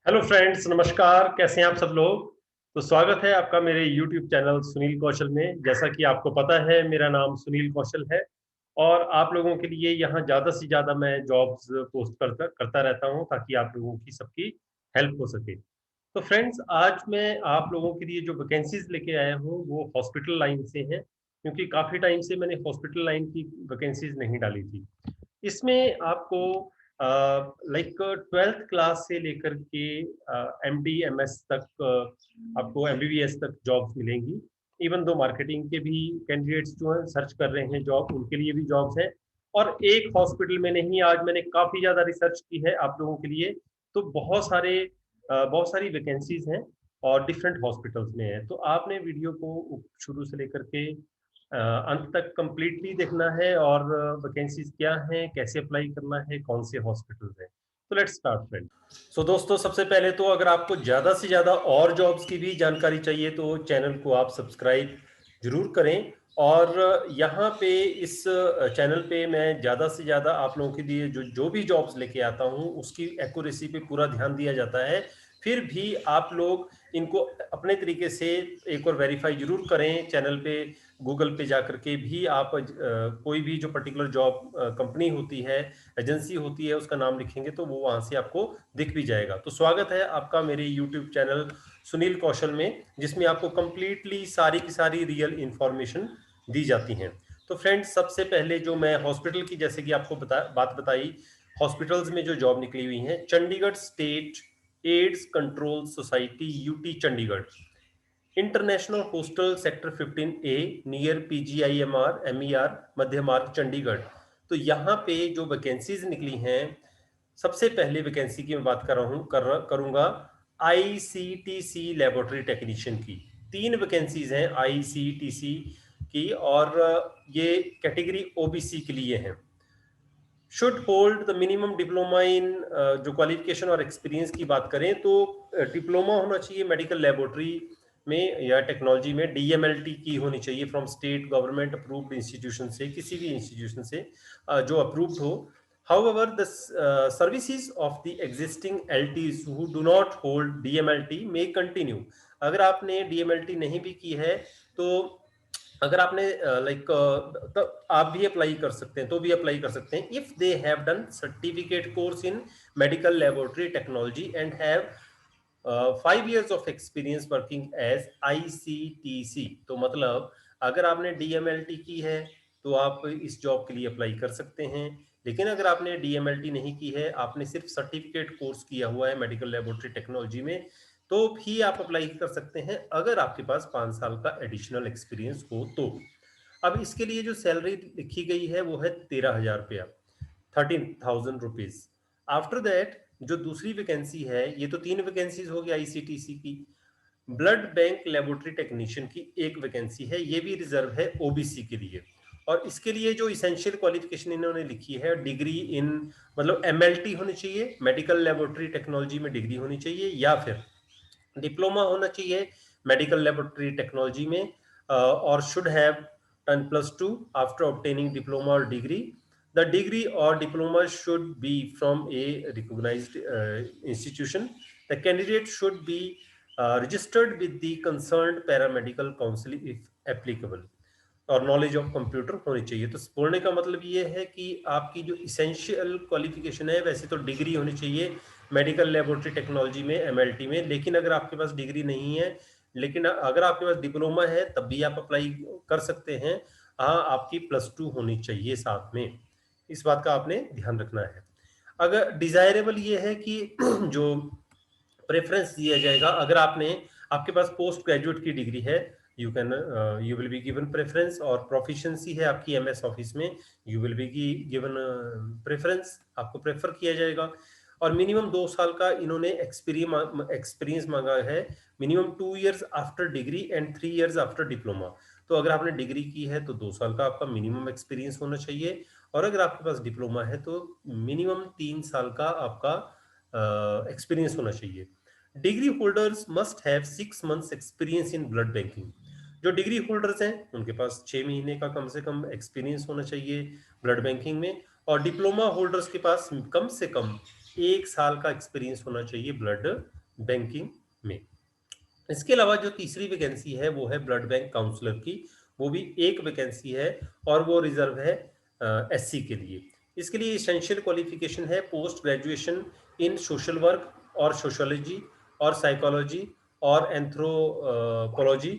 Hello friends, नमस्कार। कैसे हैं आप सब लोग। तो स्वागत है आपका मेरे यूट्यूब चैनल सुनील कौशल में। जैसा कि आपको पता है, मेरा नाम सुनील कौशल है और आप लोगों के लिए यहाँ ज़्यादा से ज़्यादा मैं जॉब्स पोस्ट करता करता रहता हूँ ताकि आप लोगों की सबकी हेल्प हो सके। तो फ्रेंड्स, आज मैं आप लोगों के लिए जो वैकेंसीज लेके आया हूँ वो हॉस्पिटल लाइन से हैं, क्योंकि काफ़ी टाइम से मैंने हॉस्पिटल लाइन की वैकेंसीज नहीं डाली थी। इसमें आपको लाइक 12th क्लास से लेकर के MD MS तक आपको MBBS तक जॉब्स मिलेंगी। इवन दो मार्केटिंग के भी कैंडिडेट्स जो हैं सर्च कर रहे हैं जॉब, उनके लिए भी जॉब्स हैं। और एक हॉस्पिटल में नहीं, आज मैंने काफ़ी ज़्यादा रिसर्च की है आप लोगों के लिए। तो बहुत सारी वैकेंसीज हैं और डिफरेंट हॉस्पिटल्स में है। तो आपने वीडियो को शुरू से लेकर के अंत तक कंप्लीटली देखना है और वैकेंसीज क्या हैं, कैसे अप्लाई करना है, कौन से हॉस्पिटल हैं। तो लेट्स स्टार्ट फ्रेंड। सो दोस्तों, सबसे पहले तो अगर आपको ज़्यादा से ज़्यादा और जॉब्स की भी जानकारी चाहिए तो चैनल को आप सब्सक्राइब जरूर करें। और यहाँ पे इस चैनल पे मैं ज़्यादा से ज़्यादा आप लोगों के लिए जो जो भी जॉब्स लेके आता हूँ उसकी एक्यूरेसी पे पूरा ध्यान दिया जाता है। फिर भी आप लोग इनको अपने तरीके से एक और वेरीफाई जरूर करें चैनल पे। गूगल पे जा करके भी आप कोई भी जो पर्टिकुलर जॉब कंपनी होती है, एजेंसी होती है, उसका नाम लिखेंगे तो वो वहां से आपको दिख भी जाएगा। तो स्वागत है आपका मेरे यूट्यूब चैनल सुनील कौशल में, जिसमें आपको कंप्लीटली सारी की सारी रियल इंफॉर्मेशन दी जाती हैं। तो फ्रेंड्स, सबसे पहले जो मैं हॉस्पिटल की, जैसे कि आपको बात बताई, हॉस्पिटल्स में जो जॉब निकली हुई है, Chandigarh state AIDS control society UT Chandigarh, international postal sector 15A near PGIMR MER मध्य मार्ग चंडीगढ़। तो यहाँ पे जो वैकेंसीज निकली हैं, सबसे पहले वैकेंसी की मैं बात कर रहा हूँ करूंगा ICTC लेबोरेटरी टेक्नीशियन की। 3 वैकेंसीज हैं ICTC की और ये कैटेगरी OBC के लिए है। Should hold the minimum diploma in, जो क्वालिफिकेशन और एक्सपीरियंस की बात करें तो डिप्लोमा होना चाहिए मेडिकल लेबोरेटरी में या टेक्नोलॉजी में, DMLT की होनी चाहिए from state government approved institution से, किसी भी इंस्टीट्यूशन से जो अप्रूव्ड हो। However, the services of the existing LTs who do not hold DMLT may continue. अगर आपने DMLT नहीं भी की है तो अगर आपने लाइक तो आप भी अप्लाई कर सकते हैं, तो भी अप्लाई कर सकते हैं if they have done certificate course in medical laboratory technology and have 5 years of experience working as ICTC। तो मतलब अगर आपने DMLT की है तो आप इस जॉब के लिए अप्लाई कर सकते हैं। लेकिन अगर आपने DMLT नहीं की है, आपने सिर्फ सर्टिफिकेट कोर्स किया हुआ है मेडिकल लेबोरेटरी टेक्नोलॉजी में, तो भी आप अप्लाई कर सकते हैं अगर आपके पास 5 साल का एडिशनल एक्सपीरियंस हो तो। अब इसके लिए जो सैलरी लिखी गई है वो है 13,000 रुपया, 13,000 रुपीज। आफ्टर दैट जो दूसरी वैकेंसी है, ये तो 3 वैकेंसीज हो गई ICTC की। ब्लड बैंक लेबोरेटरी टेक्नीशियन की एक वैकेंसी है, ये भी रिजर्व है OBC के लिए। और इसके लिए जो इसेंशियल क्वालिफिकेशन इन्होंने लिखी है, डिग्री इन, मतलब MLT होनी चाहिए, मेडिकल लेबोरेटरी टेक्नोलॉजी में डिग्री होनी चाहिए, या फिर डिप्लोमा होना चाहिए मेडिकल लेबोरेटरी टेक्नोलॉजी में, और should have 10+2 after obtaining diploma और डिग्री। द डिग्री और diploma should be from a recognised institution. The candidate should be registered with the concerned paramedical council if applicable, और knowledge of computer होनी चाहिए। तो बोलने का मतलब ये है कि आपकी जो इसेंशियल क्वालिफिकेशन है, वैसे तो डिग्री होनी चाहिए मेडिकल लेबोरेटरी टेक्नोलॉजी में MLT में, लेकिन अगर आपके पास डिग्री नहीं है, लेकिन अगर आपके पास डिप्लोमा है तब भी आप अप्लाई कर सकते हैं। हाँ, आपकी +2 होनी चाहिए साथ में, इस बात का आपने ध्यान रखना है। अगर डिजायरेबल ये है कि जो प्रेफरेंस दिया जाएगा, अगर आपके पास पोस्ट ग्रेजुएट की डिग्री है, you will be given preference, और प्रोफिशिएंसी है आपकी MS ऑफिस में, you will be given preference, आपको प्रेफर किया जाएगा। और मिनिमम 2 साल का इन्होंने एक्सपीरियंस मांगा है, minimum 2 years after degree and 3 years after diploma. तो अगर आपने डिग्री की है तो 2 साल का आपका मिनिमम एक्सपीरियंस होना चाहिए, और अगर आपके पास डिप्लोमा है तो मिनिमम 3 साल का आपका एक्सपीरियंस होना चाहिए। Degree holders must have 6 months experience in blood banking. जो डिग्री होल्डर्स हैं उनके पास 6 महीने का कम से कम एक्सपीरियंस होना चाहिए ब्लड बैंकिंग में, और डिप्लोमा होल्डर्स के पास कम से कम 1 साल का एक्सपीरियंस होना चाहिए ब्लड बैंकिंग में। इसके अलावा जो तीसरी वैकेंसी है वो है ब्लड बैंक काउंसलर की, वो भी एक वैकेंसी है और वो रिजर्व है एससी के लिए। इसके लिए एसेंशियल क्वालिफिकेशन है post graduation in social work और सोशोलॉजी और साइकोलॉजी और एंथ्रोपोलॉजी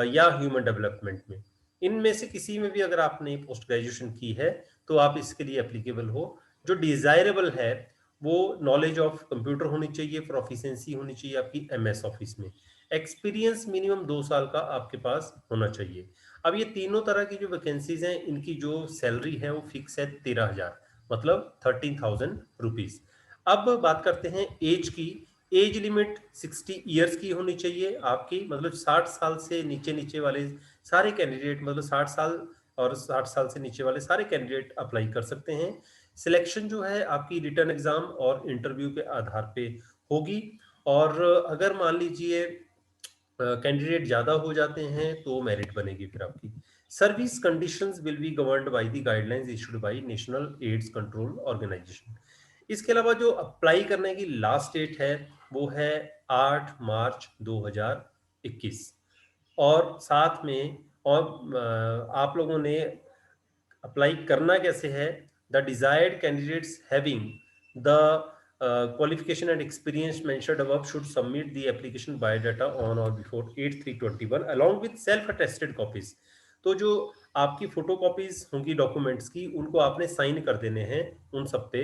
या ह्यूमन डेवलपमेंट में। इनमें से किसी में भी अगर आपने पोस्ट ग्रेजुएशन की है तो आप इसके लिए एप्लीकेबल हो। जो डिजायरेबल है वो नॉलेज ऑफ कंप्यूटर होनी चाहिए, प्रोफिशिएंसी होनी चाहिए आपकी एमएस ऑफिस में, एक्सपीरियंस मिनिमम 2 साल का आपके पास होना चाहिए। अब ये तीनों तरह की जो वैकेंसीज हैं इनकी जो सैलरी है वो फिक्स है 13,000, मतलब 13,000 रुपीज। अब बात करते हैं एज की। एज लिमिट 60 ईयर्स की होनी चाहिए आपकी, मतलब 60 साल से नीचे नीचे वाले सारे कैंडिडेट, मतलब 60 साल और 60 साल से नीचे वाले सारे कैंडिडेट अप्लाई कर सकते हैं। सिलेक्शन जो है आपकी रिटर्न एग्जाम और इंटरव्यू के आधार पे होगी। और अगर मान लीजिए कैंडिडेट ज्यादा हो जाते हैं तो मेरिट बनेगी फिर आपकी। Service conditions will be governed by the guidelines issued by National AIDS Control Organisation. इसके अलावा जो अप्लाई करने की लास्ट डेट है वो है 8 मार्च 2021। और साथ में और आप लोगों ने अप्लाई करना कैसे है? The desired candidates having the qualification and experience mentioned above should submit the application biodata on or before 8/3/21 along with self attested copies। तो जो आपकी फोटो कॉपीज होंगी डॉक्यूमेंट्स की उनको आपने साइन कर देने हैं उन सब पे,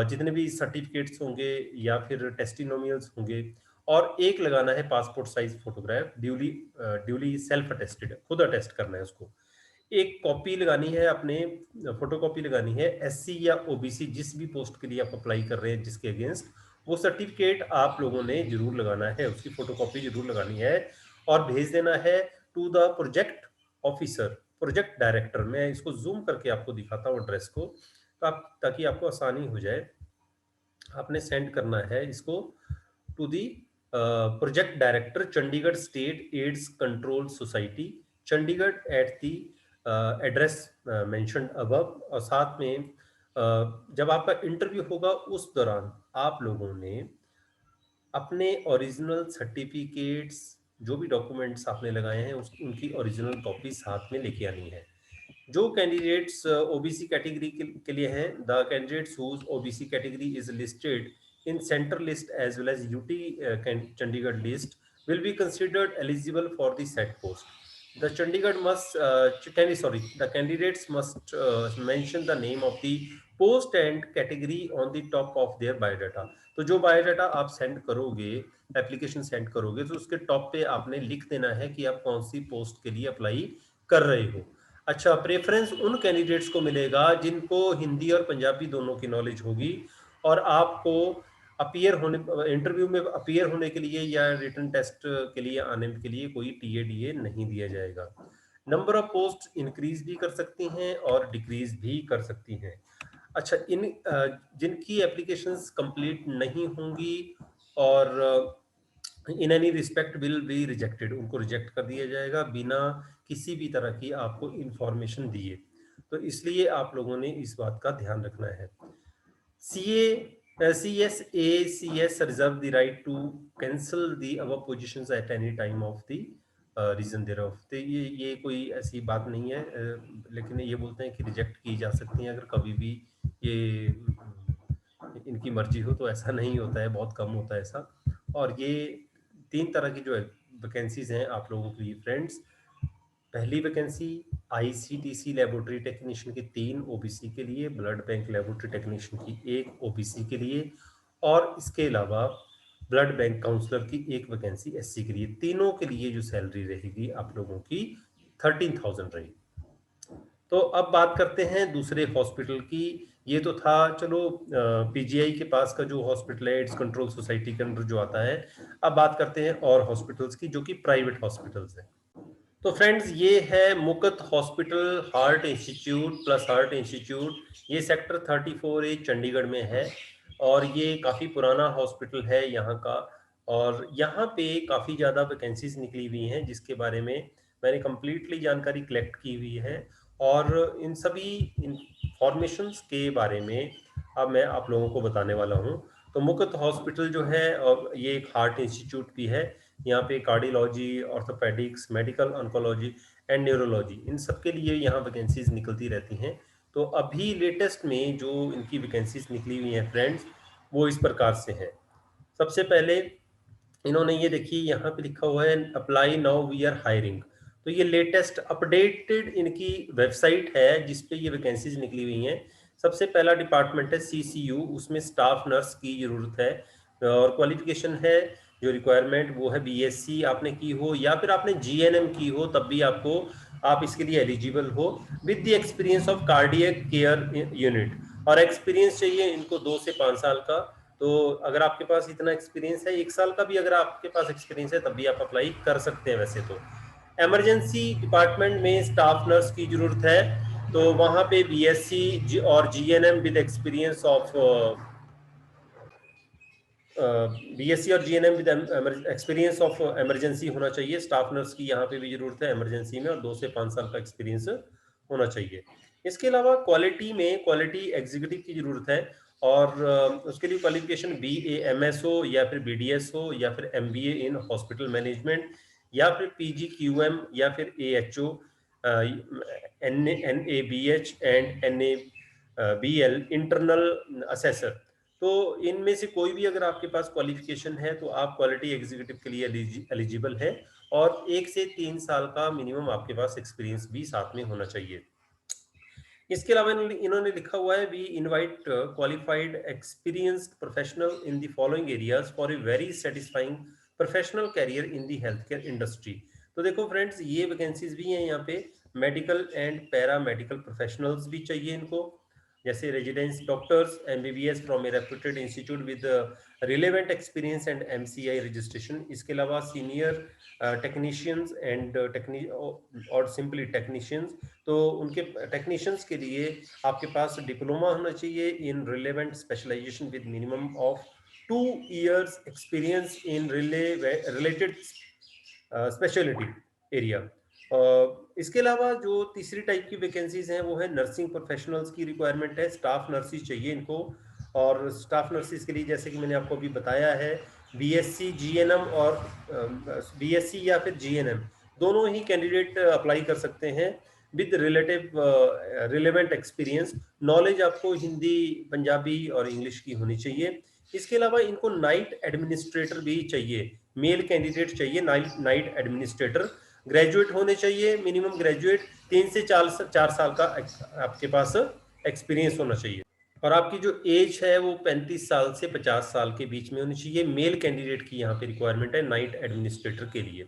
जितने भी सर्टिफिकेट्स होंगे या फिर टेस्टिमोनियल्स होंगे, और एक लगाना है passport size photograph, duly self attested, खुद अटेस्ट करना है उसको। एक कॉपी लगानी है अपने, फोटोकॉपी लगानी है एससी या ओबीसी जिस भी पोस्ट के लिए आप अप्लाई कर रहे हैं जिसके अगेंस्ट, वो सर्टिफिकेट आप लोगों ने जरूर लगाना है, उसकी फोटोकॉपी जरूर लगानी है और भेज देना है to the project officer, project director. मैं इसको जूम करके आपको दिखाता हूँ एड्रेस को, तो आप ताकि आपको आसानी हो जाए। आपने सेंड करना है इसको to the project director Chandigarh state AIDS control society, Chandigarh at the address mentioned above. और साथ में जब आपका इंटरव्यू होगा उस दौरान आप लोगों ने अपने ओरिजिनल सर्टिफिकेट्स, जो भी डॉक्यूमेंट्स आपने लगाए हैं उनकी ओरिजिनल कॉपी साथ में लेके आनी है। जो कैंडिडेट्स ओबीसी कैटेगरी के लिए हैं, the candidates whose OBC category is listed in central list as well as UT Chandigarh list will be considered eligible for the set post. The Chandigarh must the candidates must mention the name of the post and category on the top of their biodata। तो जो biodata आप send करोगे, application send करोगे, तो उसके top पे आपने लिख देना है कि आप कौन सी पोस्ट के लिए अप्लाई कर रहे हो। अच्छा, प्रेफरेंस उन कैंडिडेट्स को मिलेगा जिनको हिंदी और पंजाबी दोनों की नॉलेज होगी, और आपको अपीयर होने, इंटरव्यू में अपीयर होने के लिए या रिटन टेस्ट के लिए आने के लिए कोई टीए नहीं दिया जाएगा। नंबर ऑफ पोस्ट इंक्रीज भी कर सकती हैं और डिक्रीज भी कर सकती हैं। अच्छा, जिनकी एप्लीकेशंस कंप्लीट नहीं होंगी और in any respect will be rejected, उनको रिजेक्ट कर दिया जाएगा बिना किसी भी तरह की आपको इंफॉर्मेशन दिए। तो इसलिए आप लोगों ने इस बात का ध्यान रखना है। CSACS reserve the right to cancel the above positions at any time of the reason thereof। तो ये कोई ऐसी बात नहीं है, लेकिन ये बोलते हैं कि रिजेक्ट की जा सकती हैं अगर कभी भी ये इनकी मर्जी हो, तो ऐसा नहीं होता है, बहुत कम होता है ऐसा। और ये 3 तरह की जो वैकेंसीज हैं आप लोगों के लिए फ्रेंड्स। पहली वैकेंसी आईसीटीसी लेबोरेटरी टेक्नीशियन की 3 ओबीसी के लिए, ब्लड बैंक लेबोरेटरी टेक्नीशियन की 1 ओबीसी के लिए, और इसके अलावा ब्लड बैंक काउंसलर की 1 वैकेंसी एससी के लिए। तीनों के लिए जो सैलरी रहेगी आप लोगों की 13,000 रहेगी। तो अब बात करते हैं दूसरे हॉस्पिटल की। ये तो था चलो पीजीआई के पास का जो हॉस्पिटल है एड्स कंट्रोल सोसाइटी के अंदर जो आता है। अब बात करते हैं और हॉस्पिटल्स की जो कि प्राइवेट हॉस्पिटल्स हैं। तो फ्रेंड्स, ये है Mukat hospital heart institute plus heart institute. ये सेक्टर 34A चंडीगढ़ में है और ये काफ़ी पुराना हॉस्पिटल है यहाँ का। और यहाँ पे काफ़ी ज़्यादा वैकेंसीज निकली हुई हैं जिसके बारे में मैंने कंप्लीटली जानकारी कलेक्ट की हुई है, और इन सभी इंफॉर्मेशंस के बारे में अब मैं आप लोगों को बताने वाला हूँ। तो मुकत हॉस्पिटल जो है ये एक हार्ट इंस्टीट्यूट भी है। यहाँ पे cardiology, orthopaedics, medical oncology and neurology, इन सब के लिए यहाँ वैकेंसीज निकलती रहती हैं। तो अभी लेटेस्ट में जो इनकी वैकेंसीज निकली हुई हैं फ्रेंड्स, वो इस प्रकार से हैं। सबसे पहले इन्होंने ये देखिए यहाँ पे लिखा हुआ है, apply now we are hiring. तो ये लेटेस्ट अपडेटेड इनकी वेबसाइट है जिस पे ये वैकेंसीज निकली हुई हैं। सबसे पहला डिपार्टमेंट है सीसीयू, उसमें स्टाफ नर्स की जरूरत है और क्वालिफिकेशन है जो रिक्वायरमेंट वो है बीएससी आपने की हो या फिर आपने जीएनएम की हो, तब भी आपको आप इसके लिए एलिजिबल हो, with the experience of cardiac care unit. और एक्सपीरियंस चाहिए इनको 2 से 5 साल का। तो अगर आपके पास इतना एक्सपीरियंस है, 1 साल का भी अगर आपके पास एक्सपीरियंस है, तब भी आप अप्लाई कर सकते हैं वैसे तो। इमरजेंसी डिपार्टमेंट में स्टाफ नर्स की जरूरत है, तो वहां पे बीएससी और GNM with experience of BSc और GNM with experience of emergency होना चाहिए। स्टाफ नर्स की यहाँ पे भी जरूरत है इमरजेंसी में, और 2 से 5 साल का एक्सपीरियंस होना चाहिए। इसके अलावा क्वालिटी में क्वालिटी एग्जीक्यूटिव की जरूरत है, और उसके लिए क्वालिफिकेशन BAMS हो या फिर BDS हो या फिर MBA इन हॉस्पिटल मैनेजमेंट या फिर PGQM या फिर AHO, NABH and NABL internal assessor. तो इनमें से कोई भी अगर आपके पास क्वालिफिकेशन है तो आप क्वालिटी एग्जीक्यूटिव के लिए एलिजिबल है, और 1 से 3 साल का मिनिमम आपके पास एक्सपीरियंस भी साथ में होना चाहिए। इसके अलावा इन्होंने लिखा हुआ है, we invite qualified experienced professional in the following areas for a very satisfying professional career in the health care industry. तो देखो फ्रेंड्स, ये वैकेंसीज भी हैं यहाँ पे। Medical and paramedical professionals भी चाहिए इनको, जैसे residence doctors MBBS from a reputed institute with relevant experience and MCI registration. इसके अलावा सीनियर टेक्नीशियंस एंड और सिंपली टेक्नीशियंस, तो उनके टेक्नीशियंस के लिए आपके पास डिप्लोमा होना चाहिए in relevant specialisation with minimum of 2 years experience in related speciality area. इसके अलावा जो तीसरी टाइप की वैकेंसीज हैं वो है नर्सिंग प्रोफेशनल्स की रिक्वायरमेंट है, स्टाफ नर्सिस चाहिए इनको। और स्टाफ नर्सिस के लिए जैसे कि मैंने आपको अभी बताया है, बीएससी जीएनएम और बीएससी या फिर जीएनएम दोनों ही कैंडिडेट अप्लाई कर सकते हैं विद रिलेवेंट एक्सपीरियंस। नॉलेज आपको हिंदी, पंजाबी और इंग्लिश की होनी चाहिए। इसके अलावा इनको नाइट एडमिनिस्ट्रेटर भी चाहिए, मेल कैंडिडेट चाहिए नाइट एडमिनिस्ट्रेटर। ग्रेजुएट होने चाहिए, मिनिमम ग्रेजुएट, 3 से 4 साल का आपके पास एक्सपीरियंस होना चाहिए, और आपकी जो एज है वो 35 साल से 50 साल के बीच में होनी चाहिए। मेल कैंडिडेट की यहाँ पे रिक्वायरमेंट है नाइट एडमिनिस्ट्रेटर के लिए।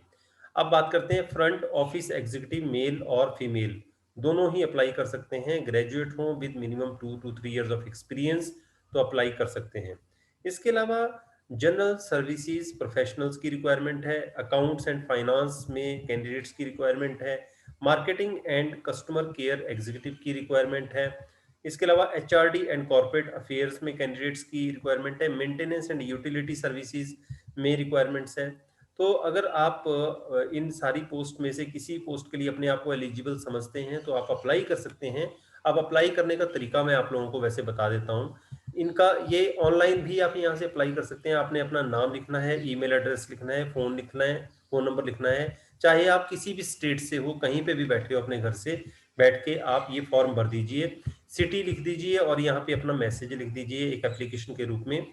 अब बात करते हैं फ्रंट ऑफिस एग्जीक्यूटिव, मेल और फीमेल दोनों ही अप्लाई कर सकते हैं, ग्रेजुएट हों with minimum 2 to 3 years of experience तो अप्लाई कर सकते हैं। इसके अलावा जनरल सर्विसेज प्रोफेशनल्स की रिक्वायरमेंट है, अकाउंट्स एंड फाइनेंस में कैंडिडेट्स की रिक्वायरमेंट है, marketing and customer care executive की रिक्वायरमेंट है। इसके अलावा HRD एंड कॉर्पोरेट अफेयर्स में कैंडिडेट्स की रिक्वायरमेंट है, मेंटेनेंस एंड यूटिलिटी सर्विसेज में रिक्वायरमेंट्स है। तो अगर आप इन सारी पोस्ट में से किसी पोस्ट के लिए अपने आप को एलिजिबल समझते हैं तो आप अप्लाई कर सकते हैं। अब अप्लाई करने का तरीका मैं आप लोगों को वैसे बता देता हूँ। इनका ये ऑनलाइन भी आप यहाँ से अप्लाई कर सकते हैं। आपने अपना नाम लिखना है, ईमेल एड्रेस लिखना है, फोन लिखना है, फोन नंबर लिखना है। चाहे आप किसी भी स्टेट से हो, कहीं पे भी बैठे हो, अपने घर से बैठ के आप ये फॉर्म भर दीजिए, सिटी लिख दीजिए और यहाँ पे अपना मैसेज लिख दीजिए एक एप्लीकेशन के रूप में,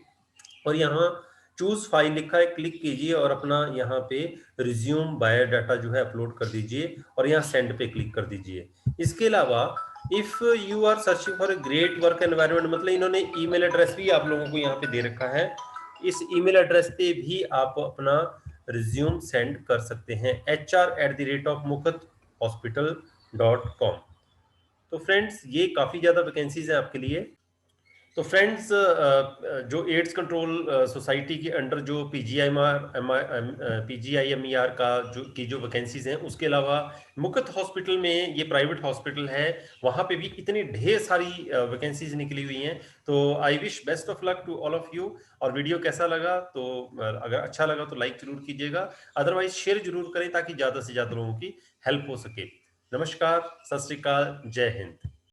और यहाँ चूज फाइल लिखा है, क्लिक कीजिए और अपना यहाँ पे रिज्यूम बायोडाटा जो है अपलोड कर दीजिए और यहाँ सेंड पे क्लिक कर दीजिए। इसके अलावा if you are searching for a great work environment, मतलब इन्होंने ईमेल एड्रेस भी आप लोगों को यहाँ पे दे रखा है, इस ईमेल एड्रेस पे भी आप अपना रिज्यूम सेंड कर सकते हैं, hr@mukat-hospital.com। तो फ्रेंड्स, ये काफी ज्यादा वैकेंसीज है आपके लिए। तो फ्रेंड्स, जो एड्स कंट्रोल सोसाइटी के अंडर जो PGIMER का जो वैकेंसीज हैं, उसके अलावा मुकत हॉस्पिटल में, ये प्राइवेट हॉस्पिटल है, वहाँ पे भी इतनी ढेर सारी वैकेंसीज निकली हुई हैं। तो I wish best of luck to all of you. और वीडियो कैसा लगा, तो अगर अच्छा लगा तो लाइक जरूर कीजिएगा, अदरवाइज शेयर जरूर करें ताकि ज़्यादा से ज़्यादा लोगों की हेल्प हो सके। नमस्कार, सत श्री अकाल, जय हिंद।